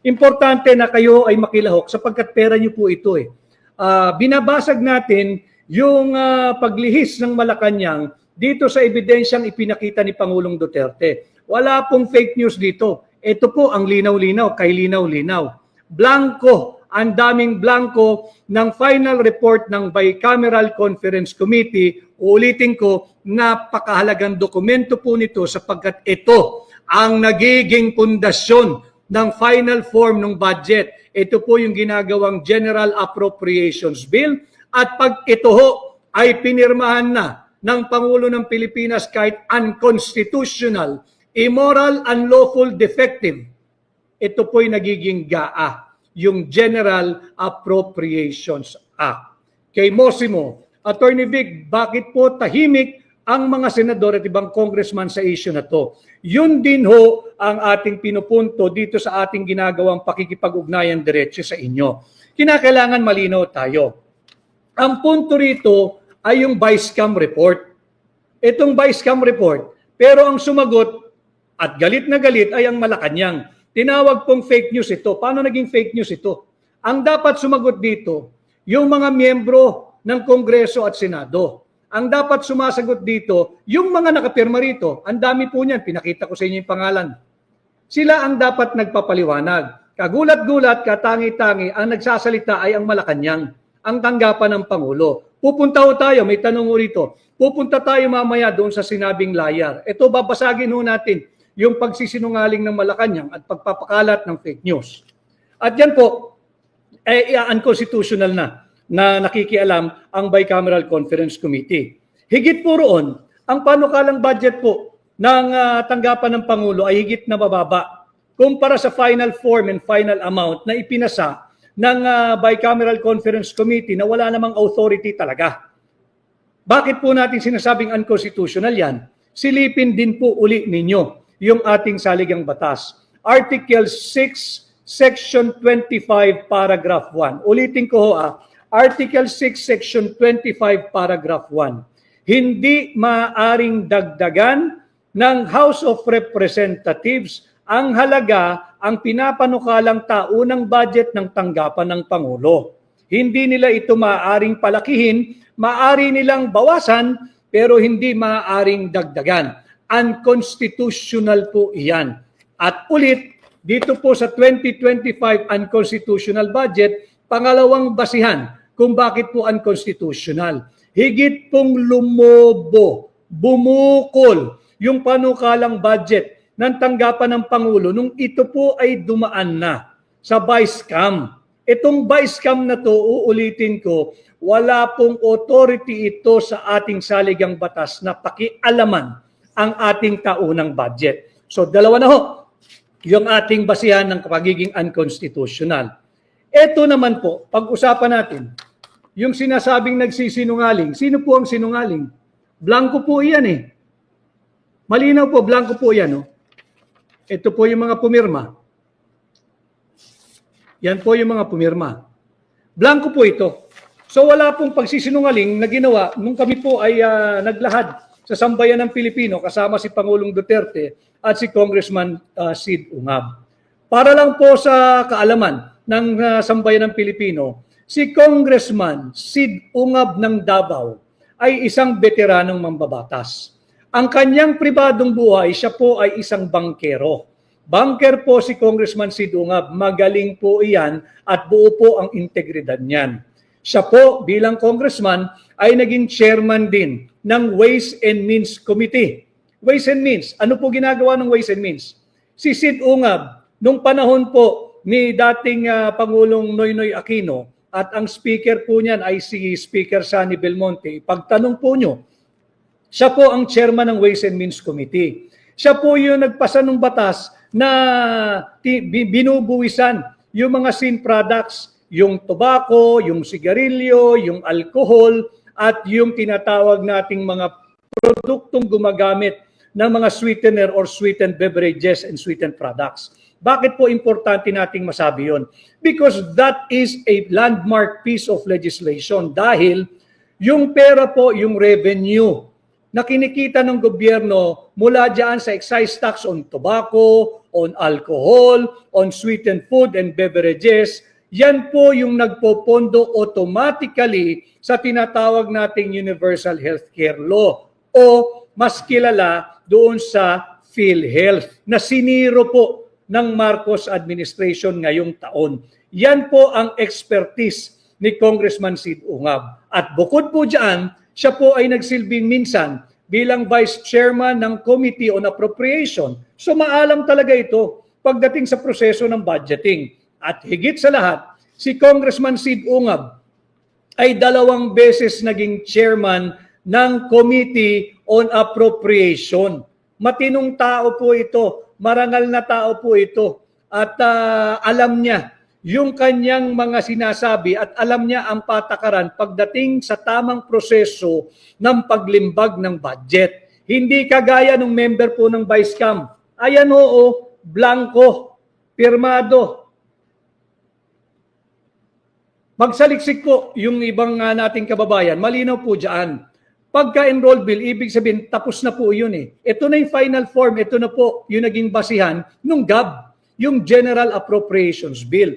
Importante na kayo ay makilahok sapagkat pera niyo po ito eh. Binabasag natin yung paglihis ng Malacanang dito sa ebidensyang ipinakita ni Pangulong Duterte. Wala pong fake news dito. Ito po ang linaw-linaw, kay linaw-linaw. Blanco, ang daming blanco ng final report ng Bicameral Conference Committee. Uulitin ko, napakahalagang dokumento po nito sapagkat ito ang nagiging pundasyon ng final form ng budget. Ito po yung ginagawang General Appropriations Bill at pag ito ho ay pinirmahan na ng Pangulo ng Pilipinas kahit unconstitutional, immoral, unlawful, defective, ito po'y nagiging GAA, yung General Appropriations Act. Kay Mosimo, Attorney Vic, bakit po tahimik ang mga senador at ibang congressman sa issue na to? Yun din ho ang ating pinupunto dito sa ating ginagawang pakikipag-ugnayan diretso sa inyo. Kinakailangan malinaw tayo. Ang punto rito ay yung Vice-Cam report. Itong Vice-Cam report, pero ang sumagot at galit na galit ay ang Malacanang. Tinawag pong fake news ito. Paano naging fake news ito? Ang dapat sumagot dito, yung mga miyembro ng Kongreso at Senado. Ang dapat sumasagot dito, yung mga nakapirma rito. Ang dami po niyan, pinakita ko sa inyo yung pangalan. Sila ang dapat nagpapaliwanag. Kagulat-gulat, katangi-tangi, ang nagsasalita ay ang Malacanang, ang tanggapan ng Pangulo. Pupunta ho tayo, may tanong ho rito. Pupunta tayo mamaya doon sa sinabing layar. Ito, babasagin ho natin yung pagsisinungaling ng Malacanang at pagpapakalat ng fake news. At yan po, unconstitutional na nakikialam ang Bicameral Conference Committee. Higit po roon, ang panukalang budget po ng tanggapan ng Pangulo ay higit na mababa kumpara sa final form and final amount na ipinasa ng Bicameral Conference Committee na wala namang authority talaga. Bakit po natin sinasabing unconstitutional yan? Silipin din po uli ninyo yung ating saligang batas. Article 6, Section 25, Paragraph 1. Ulitin ko ho Article 6, Section 25, Paragraph 1. Hindi maaaring dagdagan ng House of Representatives ang halaga ang pinapanukalang taunang budget ng tanggapan ng Pangulo. Hindi nila ito maaaring palakihin, maaari nilang bawasan, pero hindi maaaring dagdagan. Unconstitutional po iyan. At ulit, dito po sa 2025 unconstitutional budget, pangalawang basihan kung bakit po unconstitutional. Higit pong lumobo, bumukol yung panukalang budget ng tanggapan ng Pangulo nung ito po ay dumaan na sa Vice-Cam. Itong Vice-Cam na to, uulitin ko, wala pong authority ito sa ating saligang batas na pakialaman ang ating taunang budget. So dalawa na ho, yung ating basihan ng pagiging unconstitutional. Ito naman po, pag-usapan natin, yung sinasabing nagsisinungaling. Sino po ang sinungaling? Blanco po iyan eh. Malinaw po, blanco po yan. Oh. Ito po yung mga pumirma. Yan po yung mga pumirma. Blanco po ito. So wala pong pagsisinungaling na ginawa nung kami po ay naglahad sa sambayan ng Pilipino kasama si Pangulong Duterte at si Congressman Sid Ungab. Para lang po sa kaalaman ng sambayan ng Pilipino, si Congressman Sid Ungab ng Davao ay isang veteranong mambabatas. Ang kanyang pribadong buhay, siya po ay isang bangkero. Banker po si Congressman Sid Ungab, magaling po iyan at buo po ang integridad niyan. Siya po bilang congressman ay naging chairman din ng Ways and Means Committee. Ways and Means, ano po ginagawa ng Ways and Means? Si Sid Ungab, nung panahon po ni dating Pangulong Noynoy Aquino, at ang speaker po niyan ay si Speaker Sonny Belmonte. Pagtanong po nyo, siya po ang chairman ng Ways and Means Committee. Siya po yung nagpasa ng batas na binubuwisan yung mga sin products, yung tobacco, yung sigarilyo, yung alcohol, at yung tinatawag nating mga produktong gumagamit ng mga sweetener or sweetened beverages and sweetened products. Bakit po importante nating masabi yun? Because that is a landmark piece of legislation dahil yung pera po, yung revenue na kinikita ng gobyerno mula dyan sa excise tax on tobacco, on alcohol, on sweetened food and beverages, yan po yung nagpopondo automatically sa tinatawag nating Universal Healthcare Law o mas kilala doon sa PhilHealth na siniro po ng Marcos administration ngayong taon. Yan po ang expertise ni Congressman Sid Ungab. At bukod po dyan, siya po ay nagsilbing minsan bilang Vice Chairman ng Committee on Appropriation. So maalam talaga ito pagdating sa proseso ng budgeting. At higit sa lahat, si Congressman Sid Ungab ay 2 beses naging chairman ng Committee on Appropriation. Matinong tao po ito, marangal na tao po ito. At alam niya yung kanyang mga sinasabi at alam niya ang patakaran pagdating sa tamang proseso ng paglimbag ng budget. Hindi kagaya ng member po ng Vice-Cam. Ayan oo, blanco, pirmado. Magsaliksik po yung ibang nating kababayan. Malinaw po dyan. Pagka-enroll bill, ibig sabihin, tapos na po yun eh. Ito na yung final form, ito na po yung naging basihan ng GAB, yung General Appropriations Bill.